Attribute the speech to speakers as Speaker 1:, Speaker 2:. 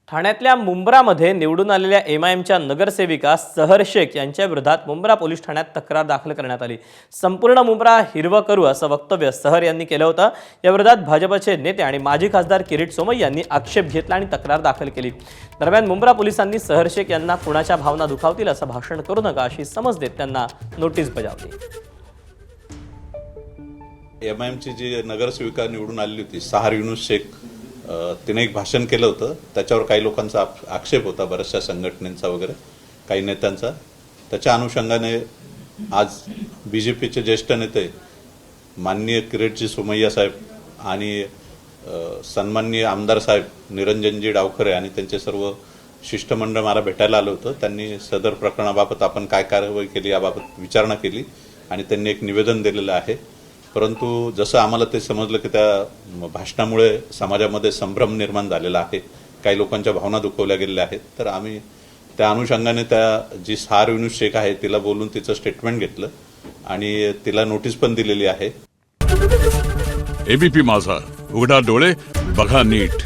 Speaker 1: ठाण्यातल्या मुंब्रामध्ये निवडून आलेल्या एमआयएमच्या नगरसेविका सहर शेख यांच्या विरोधात मुंब्रा पोलीस ठाण्यात तक्रार दाखल करण्यात आली। संपूर्ण मुंब्रा हिरवं करू असं वक्तव्य सहर यांनी केलं होतं। या विरोधात भाजपचे नेते आणि माजी खासदार किरीट सोमय्या यांनी आक्षेप घेतला आणि तक्रार दाखल केली। दरम्यान मुंब्रा पोलिसांनी सहर शेख यांना कुणाच्या भावना दुखावतील असं भाषण करू नका अशी समज देत त्यांना नोटीस बजावली।
Speaker 2: एमआयएमची जी नगरसेविका निवडून आलेली होती सहर युनुस शेख, तिने एक भाषण केलं होतं। त्याच्यावर काही लोकांचा आक्षेप होता, बऱ्याचशा संघटनेचा वगैरे काही नेत्यांचा। त्याच्या अनुषंगाने आज बीजेपीचे ज्येष्ठ नेते माननीय किरीटजी सोमय्या साहेब आणि सन्माननीय आमदार साहेब निरंजनजी डावखरे आणि त्यांचे सर्व शिष्टमंडळ मला भेटायला आलं होतं। त्यांनी सदर प्रकरणाबाबत आपण काय कारवाई केली याबाबत विचारणा केली आणि त्यांनी एक निवेदन दिलेलं आहे। परंतु जसं आम्हाला ते समजलं की त्या भाषणामुळे समाजामध्ये संभ्रम निर्माण झालेला आहे, काही लोकांच्या भावना दुखवल्या गेलेल्या आहेत, तर आम्ही त्या अनुषंगाने त्या जी सहर युनुस शेख आहे तिला बोलून तिचं स्टेटमेंट घेतलं आणि तिला नोटीस पण दिलेली आहे।
Speaker 3: एबीपी माझा, उघडा डोळे बघा नीट।